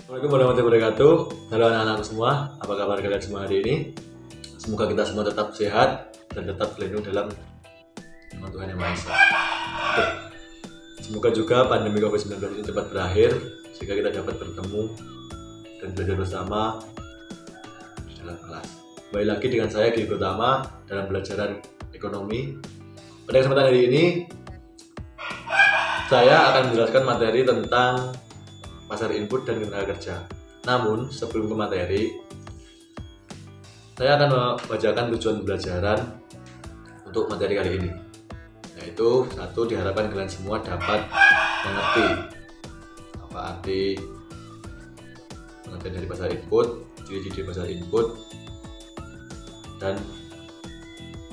Assalamualaikum warahmatullahi wabarakatuh. Halo anak-anak semua, apa kabar kalian semua hari ini? Semoga kita semua tetap sehat dan tetap terlindung dalam nama Tuhan Yang Maha Esa. Semoga juga pandemi COVID-19 ini cepat berakhir sehingga kita dapat bertemu dan belajar bersama di dalam kelas. Kembali lagi dengan saya Gigi Utama dalam pelajaran ekonomi. Pada kesempatan hari ini saya akan menjelaskan materi tentang pasar input dan tenaga kerja. Namun sebelum ke materi, saya akan membacakan tujuan pembelajaran untuk materi kali ini. Yaitu satu, diharapkan kalian semua dapat mengerti apa arti pengertian dari pasar input, ciri-ciri pasar input, dan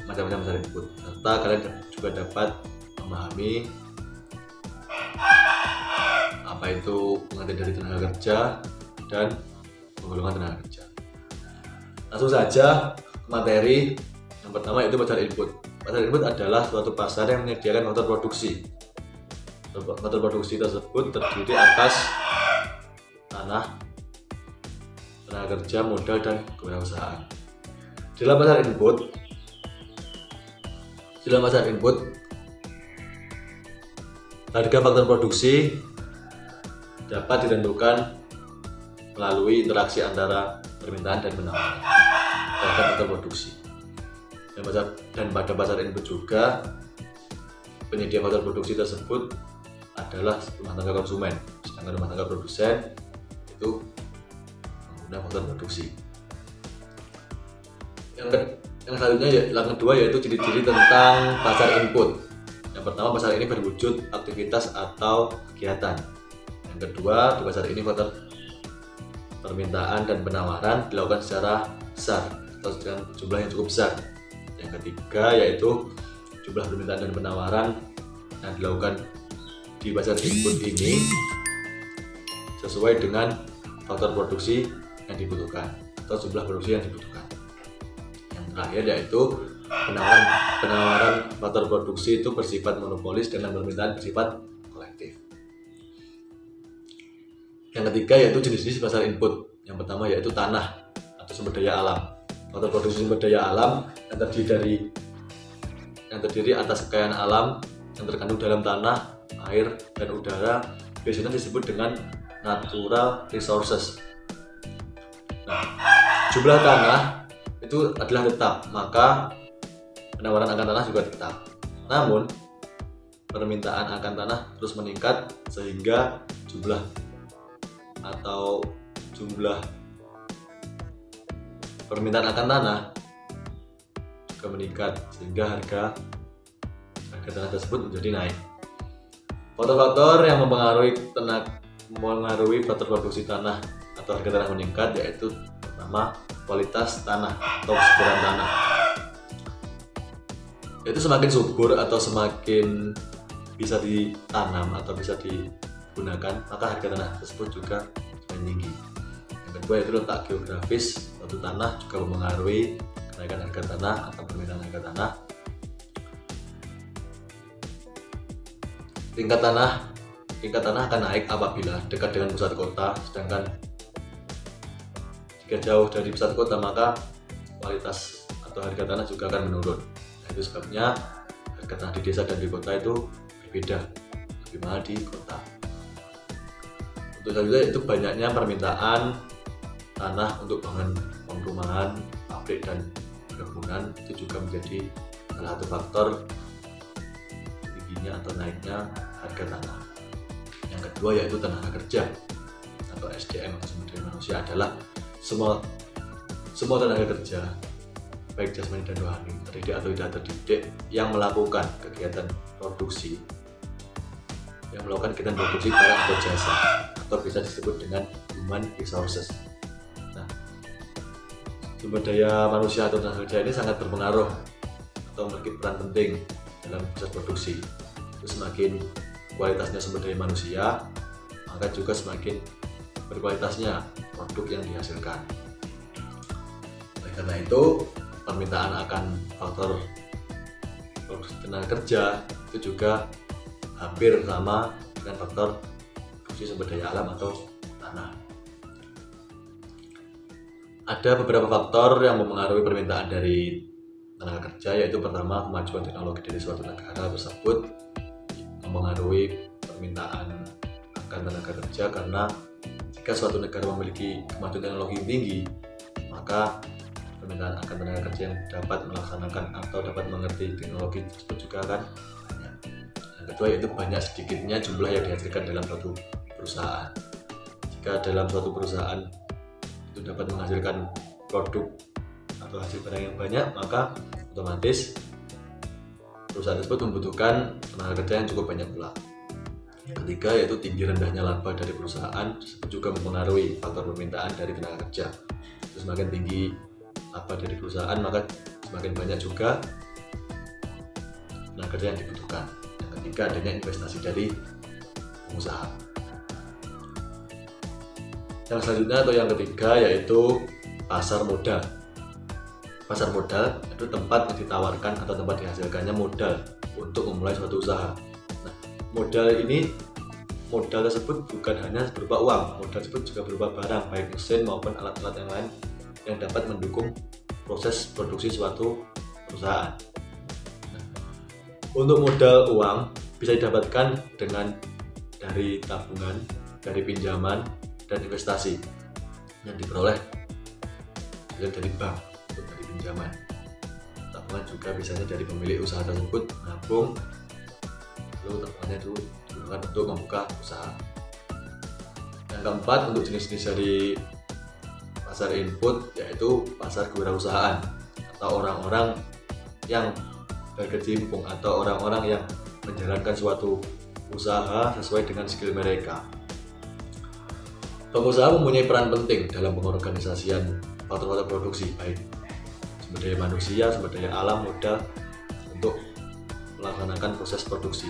macam-macam pasar input. Serta kalian juga dapat memahami apa itu pengertian dari tenaga kerja dan penggolongan tenaga kerja. Langsung saja ke materi. Yang pertama yaitu pasar input. Pasar input adalah suatu pasar yang menyediakan faktor produksi. Faktor produksi tersebut terdiri atas tanah, tenaga kerja, modal, dan kewirausahaan. Dalam pasar input, harga faktor produksi dapat ditentukan melalui interaksi antara permintaan dan penawaran terhadap faktor produksi. Dan pada pasar input juga penyedia faktor produksi tersebut adalah rumah tangga konsumen, sedangkan rumah tangga produsen itu pengguna faktor produksi. Yang selanjutnya, yang kedua yaitu ciri-ciri tentang pasar input. Yang pertama, pasar ini berwujud aktivitas atau kegiatan. Yang kedua, di pasar ini faktor permintaan dan penawaran dilakukan secara besar atau dengan jumlah yang cukup besar. Yang ketiga yaitu jumlah permintaan dan penawaran yang dilakukan di pasar input ini sesuai dengan faktor produksi yang dibutuhkan atau jumlah produksi yang dibutuhkan. Yang terakhir yaitu penawaran faktor produksi itu bersifat monopolis dengan permintaan bersifat kolektif. Yang ketiga yaitu jenis-jenis pasar input. Yang pertama yaitu tanah atau sumber daya alam. Faktor produksi sumber daya alam yang terdiri atas kekayaan alam yang terkandung dalam tanah, air, dan udara biasanya disebut dengan natural resources. Nah, jumlah tanah itu adalah tetap, maka penawaran akan tanah juga tetap. Namun permintaan akan tanah terus meningkat sehingga jumlah permintaan akan tanah juga meningkat sehingga harga tanah tersebut menjadi naik. Faktor-faktor yang mempengaruhi faktor produksi tanah atau harga tanah meningkat yaitu pertama, kualitas tanah atau kesuburan tanah. Yaitu semakin subur atau semakin bisa ditanam atau bisa digunakan, maka harga tanah tersebut juga semakin tinggi. Yang kedua yaitu letak geografis suatu tanah juga mempengaruhi kenaikan harga tanah atau permintaan harga tanah. Tingkat tanah akan naik apabila dekat dengan pusat kota, sedangkan jika jauh dari pusat kota maka kualitas atau harga tanah juga akan menurun. Nah, itu sebabnya harga tanah di desa dan di kota itu berbeda, lebih mahal di kota. Untuk selanjutnya itu banyaknya permintaan tanah untuk bangunan perumahan, pabrik, dan perkebunan itu juga menjadi salah satu faktor tingginya atau naiknya harga tanah. Yang kedua yaitu tenaga kerja atau SDM atau sumber daya manusia adalah semua tenaga kerja baik jasmani dan rohani, terdidik atau tidak terdidik, yang melakukan kegiatan produksi barang atau jasa atau bisa disebut dengan human resources. Nah, sumber daya manusia atau tenaga kerja ini sangat berpengaruh atau memiliki peran penting dalam proses produksi. Itu semakin kualitasnya sumber daya manusia, maka juga semakin berkualitasnya produk yang dihasilkan. Oleh karena itu, permintaan akan faktor produksi tenaga kerja itu juga hampir sama dengan faktor produksi sumber daya alam atau tanah. Ada beberapa faktor yang mempengaruhi permintaan dari tenaga kerja, yaitu pertama kemajuan teknologi dari suatu negara tersebut mempengaruhi permintaan akan tenaga kerja, karena jika suatu negara memiliki kemajuan teknologi tinggi, maka permintaan akan tenaga kerja yang dapat melaksanakan atau dapat mengerti teknologi tersebut juga akan banyak. Yang kedua yaitu banyak sedikitnya jumlah yang dihasilkan dalam suatu perusahaan. Jika dalam suatu perusahaan itu dapat menghasilkan produk atau hasil barang yang banyak, maka otomatis perusahaan tersebut membutuhkan tenaga kerja yang cukup banyak pula. Yang ketiga yaitu tinggi rendahnya laba dari perusahaan tersebut juga mempengaruhi faktor permintaan dari tenaga kerja. Semakin tinggi laba dari perusahaan, maka semakin banyak juga tenaga kerja yang dibutuhkan. Yang ketiga adanya investasi dari pengusaha. Yang selanjutnya atau yang ketiga yaitu pasar modal. Pasar modal itu tempat yang ditawarkan atau tempat dihasilkannya modal untuk memulai suatu usaha. Nah, modal tersebut bukan hanya berupa uang, modal tersebut juga berupa barang, baik mesin maupun alat-alat yang lain yang dapat mendukung proses produksi suatu perusahaan. Nah, untuk modal uang bisa didapatkan dari tabungan, dari pinjaman, dan investasi yang diperoleh dari bank untuk dari pinjaman. Tabungan juga biasanya dari pemilik usaha tersebut menabung, lalu tabungannya itu digunakan untuk membuka usaha. Yang keempat untuk jenis-jenis dari pasar input yaitu pasar kewirausahaan atau orang-orang yang berkecimpung atau orang-orang yang menjalankan suatu usaha sesuai dengan skill mereka. Pengusaha mempunyai peran penting dalam pengorganisasian faktor-faktor produksi, baik sumber daya manusia, sumber daya alam, modal, untuk melaksanakan proses produksi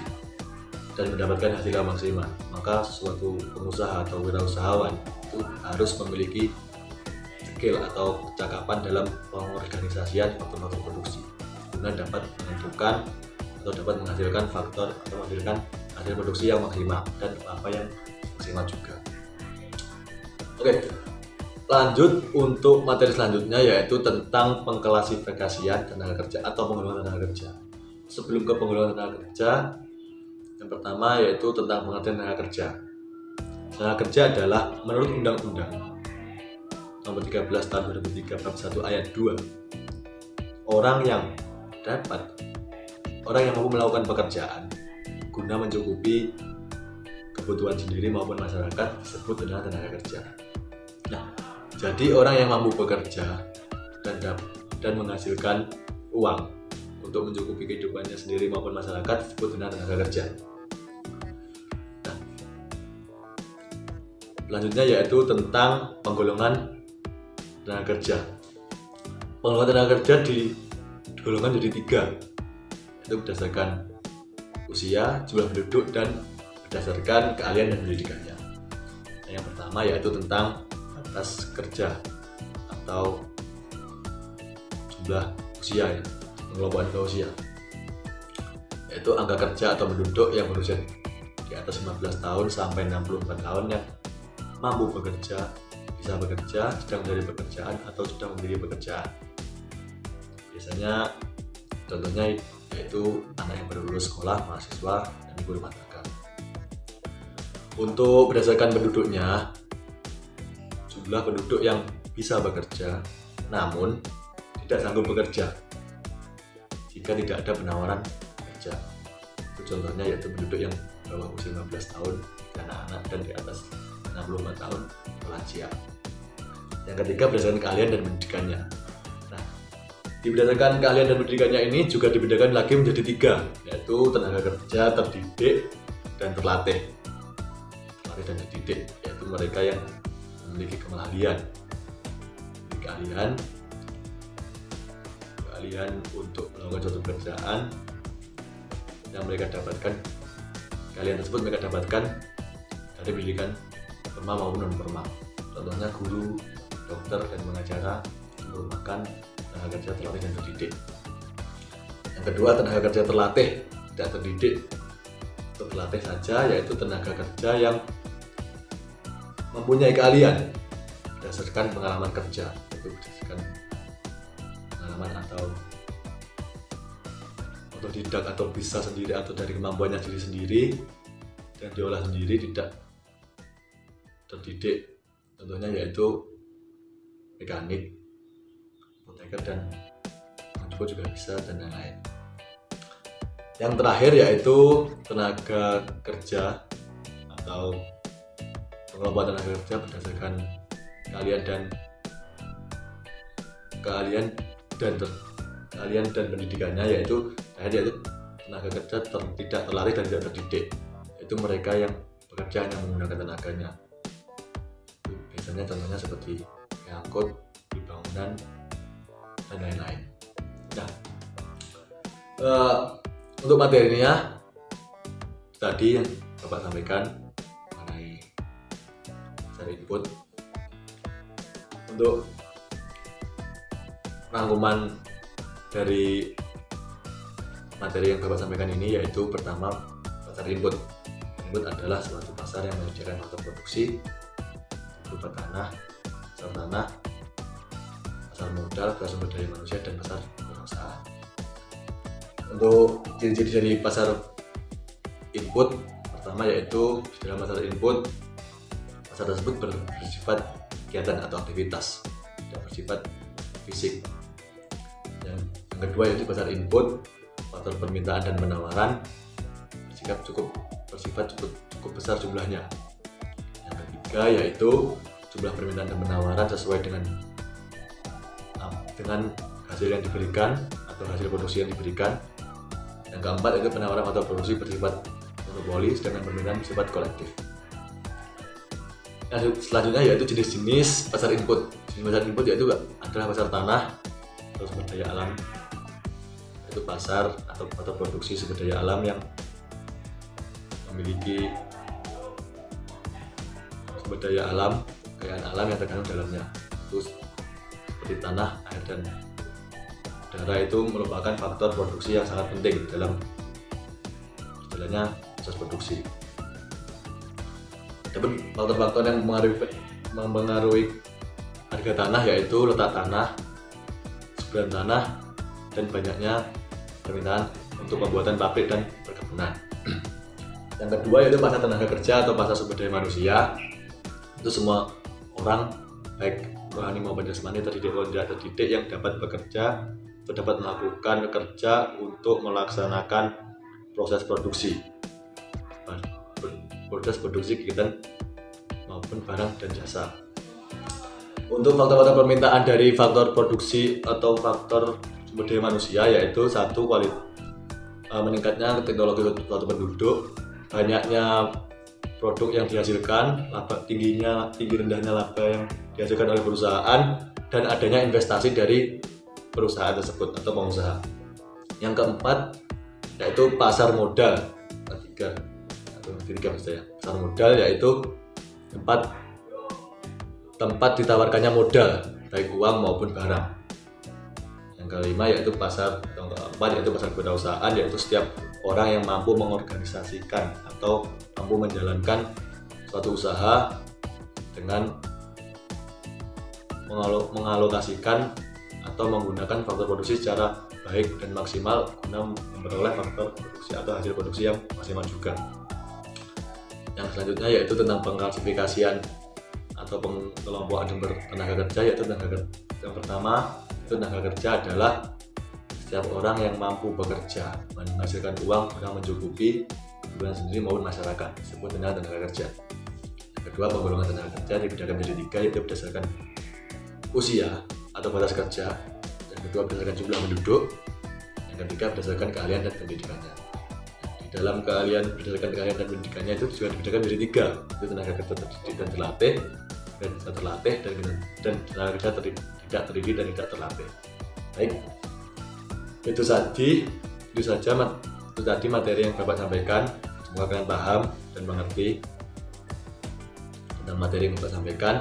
dan mendapatkan hasil yang maksimal. Maka suatu pengusaha atau wirausahawan itu harus memiliki skill atau kecakapan dalam pengorganisasian faktor-faktor produksi guna dapat menentukan atau dapat menghasilkan faktor atau menghasilkan hasil produksi yang maksimal dan apa yang maksimal juga. Oke, lanjut untuk materi selanjutnya yaitu tentang pengklasifikasian tenaga kerja atau penggolongan tenaga kerja. Sebelum ke penggolongan tenaga kerja, yang pertama yaitu tentang pengertian tenaga kerja. Tenaga kerja adalah menurut Undang-Undang Nomor 13 Tahun 2003 Bab 1 Ayat 2, orang yang mampu melakukan pekerjaan guna mencukupi kebutuhan sendiri maupun masyarakat disebut dengan tenaga kerja. Nah, jadi orang yang mampu bekerja dan menghasilkan uang untuk mencukupi kehidupannya sendiri maupun masyarakat disebut dengan tenaga kerja. Nah, selanjutnya yaitu tentang penggolongan tenaga kerja. Penggolongan tenaga kerja digolongkan jadi 3, yaitu berdasarkan usia, jumlah penduduk, dan berdasarkan keahlian dan pendidikannya. Yang pertama yaitu tentang batas kerja atau jumlah usia, ya, pengelompokan ke usia, yaitu angka kerja atau penduduk yang berusia di atas 15 tahun sampai 64 tahun yang mampu bekerja, bisa bekerja, sedang mencari pekerjaan, atau sudah memiliki pekerjaan. Biasanya contohnya yaitu anak yang baru lulus sekolah, mahasiswa, dan ibu rumah tangga. Untuk berdasarkan penduduknya, jumlah penduduk yang bisa bekerja namun tidak sanggup bekerja jika tidak ada penawaran kerja. Itu contohnya yaitu penduduk yang bawah usia 15 tahun, anak-anak, dan di atas 64 tahun lansia. Yang ketiga berdasarkan keahlian dan pendidikannya. Nah, berdasarkan keahlian dan pendidikannya ini juga dibedakan lagi menjadi 3, yaitu tenaga kerja terdidik dan terlatih. Terlatih dan terdidik yaitu mereka yang memiliki keahlian untuk melakukan suatu pekerjaan yang mereka dapatkan. Keahlian tersebut mereka dapatkan dari pendidikan formal maupun non formal. Contohnya guru, dokter, dan pengacara merupakan tenaga kerja terlatih dan terdidik. Yang kedua, tenaga kerja terlatih tidak terdidik atau terlatih saja, yaitu tenaga kerja yang mempunyai keahlian berdasarkan pengalaman kerja, itu berdasarkan pengalaman atau otodidak atau bisa sendiri atau dari kemampuannya diri sendiri dan diolah sendiri, tidak terdidik. Contohnya yaitu mekanik, apoteker, dan juga bisa, dan lain-lain. Yang terakhir yaitu tenaga kerja atau pengelompokan tenaga kerja berdasarkan keahlian dan pendidikannya, yaitu tenaga kerja tidak terlatih dan tidak terdidik, yaitu mereka yang bekerja hanya menggunakan tenaganya. Biasanya contohnya seperti angkut, di bangunan, dan lain-lain. Nah, untuk materinya tadi yang Bapak sampaikan mengenai pasar input. Untuk rangkuman dari materi yang Bapak sampaikan ini, yaitu pertama, pasar input. Input adalah suatu pasar yang menyediakan faktor produksi berupa tanah, pasar modal, pasar sumber daya manusia, dan pasar perusahaan. Untuk ciri-ciri dari pasar input, pertama yaitu di dalam pasar input, pasar tersebut bersifat kegiatan atau aktivitas, tidak bersifat fisik. Yang kedua yaitu pasar input, faktor permintaan dan penawaran bersifat cukup besar jumlahnya. Yang ketiga yaitu jumlah permintaan dan penawaran sesuai dengan hasil yang diberikan atau hasil produksi yang diberikan. Yang keempat yaitu penawaran atau produksi bersifat monopoli, sedangkan permintaan bersifat kolektif. Nah, selanjutnya yaitu jenis-jenis pasar input. Jenis pasar input yaitu adalah pasar tanah atau sumber daya alam, yaitu pasar atau produksi sumber daya alam yang memiliki sumber daya alam, kekayaan alam yang terkandung dalamnya. Terus seperti tanah, air, dan udara itu merupakan faktor produksi yang sangat penting dalam berjalannya proses produksi. Adapun faktor-faktor yang mempengaruhi harga tanah yaitu letak tanah, kesuburan tanah, dan banyaknya permintaan untuk pembuatan pabrik dan perkebunan. Yang kedua yaitu pasar tenaga kerja atau pasar sumber daya manusia. Itu semua orang, baik rohani maupun jasmani, terdidik atau tidak terdidik, yang dapat bekerja atau dapat melakukan kerja untuk melaksanakan proses produksi kegiatan maupun barang dan jasa. Untuk faktor-faktor permintaan dari faktor produksi atau faktor sumber daya manusia yaitu satu, meningkatnya teknologi suatu penduduk, banyaknya produk yang dihasilkan, tinggi rendahnya laba yang dihasilkan oleh perusahaan, dan adanya investasi dari perusahaan tersebut atau pengusaha. Yang keempat yaitu pasar modal. Ketiga pasar modal yaitu tempat ditawarkannya modal, baik uang maupun barang. Yang kelima yaitu keempat yaitu pasar kewirausahaan, yaitu setiap orang yang mampu mengorganisasikan atau mampu menjalankan suatu usaha dengan mengalokasikan atau menggunakan faktor produksi secara baik dan maksimal guna memperoleh faktor produksi atau hasil produksi yang maksimal juga. Yang selanjutnya yaitu tentang pengklasifikasian atau pengelompokan sumber tenaga kerja, yaitu yang pertama itu tenaga kerja adalah setiap orang yang mampu bekerja menghasilkan uang guna mencukupi kebutuhan sendiri maupun masyarakat, disebut dengan tenaga kerja. Yang kedua, penggolongan tenaga kerja dibedakan menjadi tiga, yaitu berdasarkan usia atau batas kerja. Yang kedua berdasarkan jumlah penduduk. Yang ketiga berdasarkan keahlian dan pendidikannya. Di dalam berdasarkan keahlian dan pendidikannya itu juga dibedakan menjadi tiga, itu tenaga kerja terdidik dan terlatih, dan tenaga kerja tidak terdidik dan tidak terlatih. Baik, itu tadi materi yang Bapak sampaikan. Semoga kalian paham dan mengerti tentang materi yang Bapak sampaikan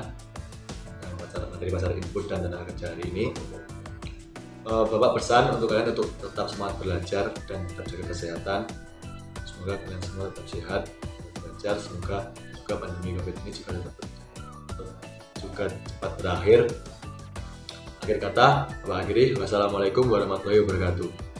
tentang materi pasar input dan tenaga kerja hari ini. Bapak pesan untuk kalian untuk tetap semangat belajar dan tetap jaga kesehatan. Semoga kalian semua tetap sehat, belajar. Semoga pandemi COVID ini juga cepat berakhir Akhir kata, Bapak akhiri. Wassalamualaikum warahmatullahi wabarakatuh.